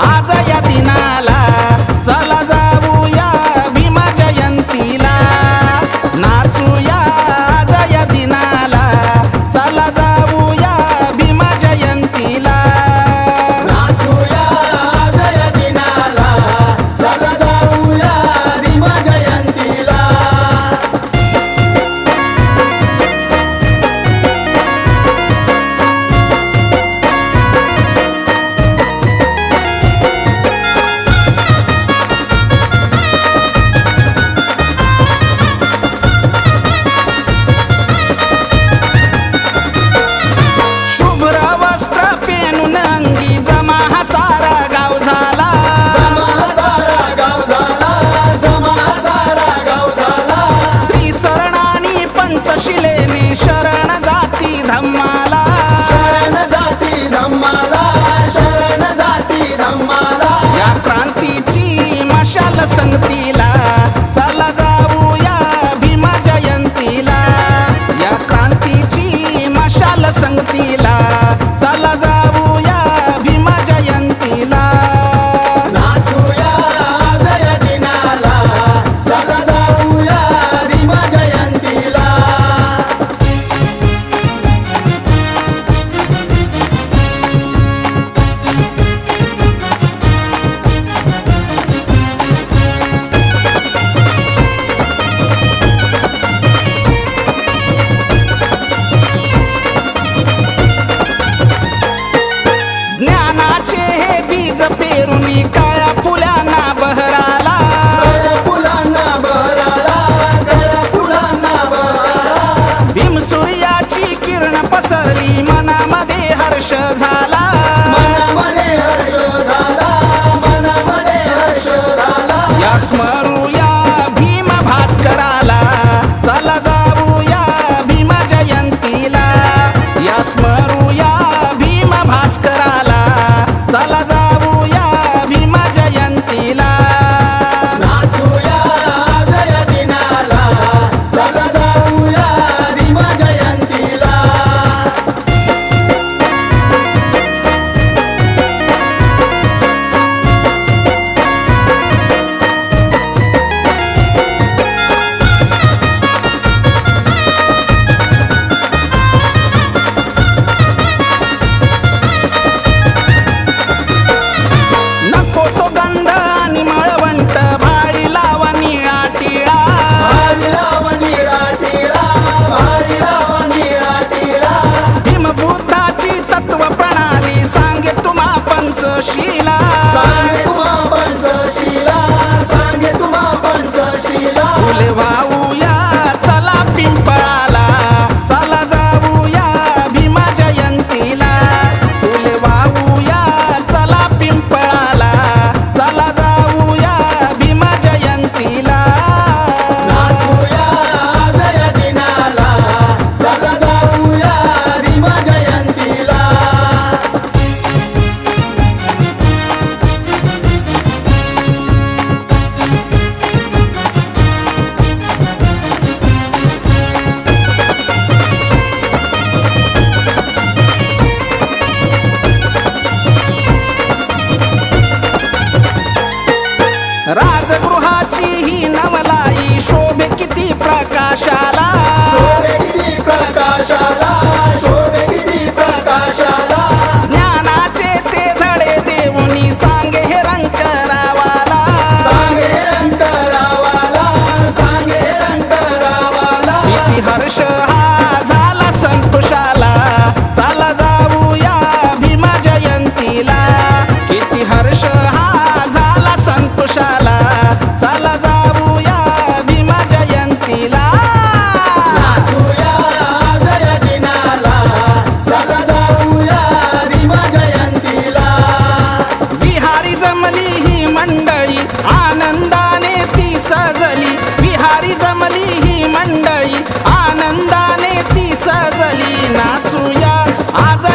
आज या दिनाला चला जाऊया भीमा जयंतीला नाचूया आज या दिनाला चला जाऊया भीमा जयंतीला नाचूया आज या दिनाला चला जाऊया भीमा जयंतीला शुभ्र वस्त्र पेनून अंगी जमा हा सारा गाव झाला जमा सारा गाव झाला जमा सारा गाव झाला त्रिसरणानी पंचशिलेने शरण जाती धम्माला शरण जाती धम्माला शरण जाती धम्माला या क्रांतीची मशाल संगतीला चला जाऊया भीमा जयंतीला या क्रांतीची मशाल संगतीला चला जाऊया भीमा जयंतीला नाचूया आज या दिनाला चला जाऊया भीमा जयंतीला ज्ञानाचे हे बीज पेरुनी काळ्या फुलांना बहराला गळ्या फुलांना बहराला गळ्या फुलांना बहराला भीम सूर्याची किरण पसरली मनामध्ये हर्ष झाला मनामध्ये हर्ष झाला मनामध्ये हर्ष झाला या स्मरूया भीम भास्कराला चला जाऊया भीमा जयंतीला या स्मरूया भीम भास्कराला चला जाऊया भीमा जयंतीला नाचूया आज या दिनाला चला जाऊया भीमा जयंतीला नको तो गंध आणि मळवंट भाळी लावा निळा टिळा भाजीरावणीला टिळा भाजीरावणीला टिळा भीमबुद्धाची तत्व प्रणाली सांगे तुम्हा पंचशीला सांगे तुम्हा पंचशीला सांगे तुम्हा पंचशीला फुले वाहूया चला पिंपळाला चला जाऊया भीमा जयंतीला फुले वाहूया चला पिंपळाला चला जाऊया भीमा जयंतीला नाचूया आज या दिनाला चला जाऊया भीमा जयंतीला राजगृहाची ही नवलाई शोभे किती प्रकाशाला शोभे किती प्रकाशाला शोभे किती प्रकाशाला ज्ञानाचे ते धडे देऊनी सांगे हे रंकरावाला सांगे रंकरावाला सांगे रंकरावाला किती हर्ष हा झाला संतोषाला चला जाऊया भीमा जयंतीला किती हर्ष हा झाला संतोषाला चला जाऊया भीमा जयंतीला नाचूया आज या दिनाला चला जाऊया भीमा जयंतीला विहारी जमली ही मंडळी आनंदाने ती सजली विहारी जमली ही मंडळी आनंदाने ती सजली नाचूया आज